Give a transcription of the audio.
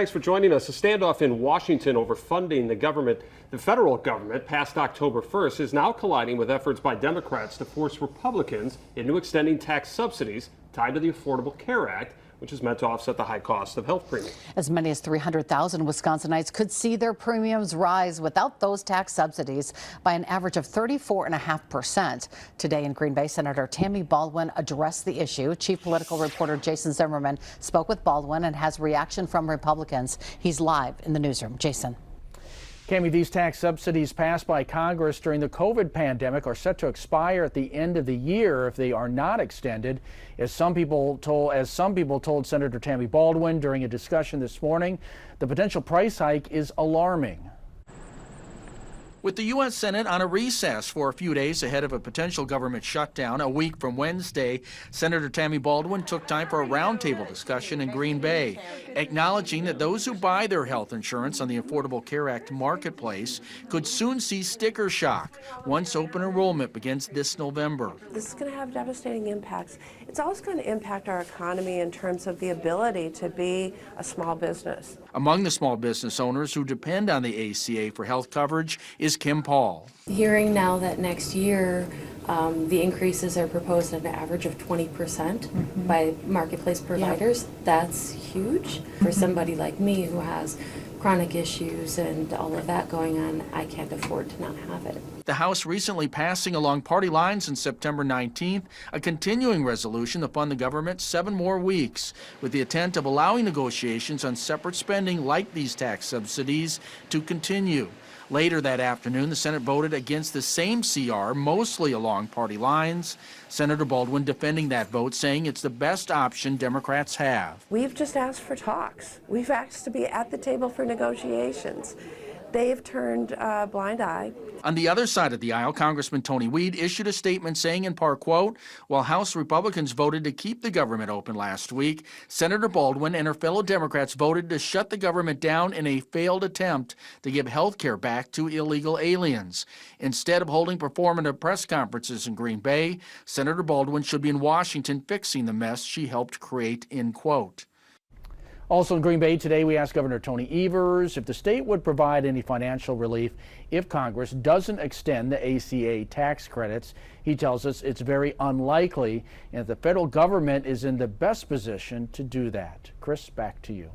Thanks for joining us. A standoff in Washington over funding the federal government past October 1st is now colliding with efforts by Democrats to force Republicans into extending tax subsidies tied to the Affordable Care Act, which is meant to offset the high cost of health premiums. As many as 300,000 Wisconsinites could see their premiums rise without those tax subsidies by an average of 34.5%. Today in Green Bay, Senator Tammy Baldwin addressed the issue. Chief political reporter Jason Zimmerman spoke with Baldwin and has reaction from Republicans. He's live in the newsroom. Jason. Tammy, these tax subsidies passed by Congress during the COVID pandemic are set to expire at the end of the year if they are not extended. As some people told Senator Tammy Baldwin during a discussion this morning, the potential price hike is alarming. With the U.S. Senate on a recess for a few days ahead of a potential government shutdown a week from Wednesday, Senator Tammy Baldwin took time for a roundtable discussion in Green Bay, acknowledging that those who buy their health insurance on the Affordable Care Act marketplace could soon see sticker shock once open enrollment begins this November. This is going to have devastating impacts. It's also going to impact our economy in terms of the ability to be a small business. Among the small business owners who depend on the ACA for health coverage is Kim Paul. Hearing now that next year the increases are proposed at an average of 20% by marketplace providers, that's huge. For somebody like me who has chronic issues and all of that going on, I can't afford to not have it. The House recently passing along party lines on September 19th a continuing resolution to fund the government 7 more weeks, with the intent of allowing negotiations on separate spending like these tax subsidies to continue. Later that afternoon, the Senate voted against the same CR, mostly along party lines. Senator Baldwin defending that vote, saying it's the best option Democrats have. We've just asked for talks. We've asked to be at the table for negotiations. They've turned a blind eye. On the other side of the aisle, Congressman Tony Weed issued a statement saying, in part, quote, while House Republicans voted to keep the government open last week, Senator Baldwin and her fellow Democrats voted to shut the government down in a failed attempt to give health care back to illegal aliens. Instead of holding performative press conferences in Green Bay, Senator Baldwin should be in Washington fixing the mess she helped create, end quote. Also in Green Bay today, we asked Governor Tony Evers if the state would provide any financial relief if Congress doesn't extend the ACA tax credits. He tells us it's very unlikely and the federal government is in the best position to do that. Chris, back to you.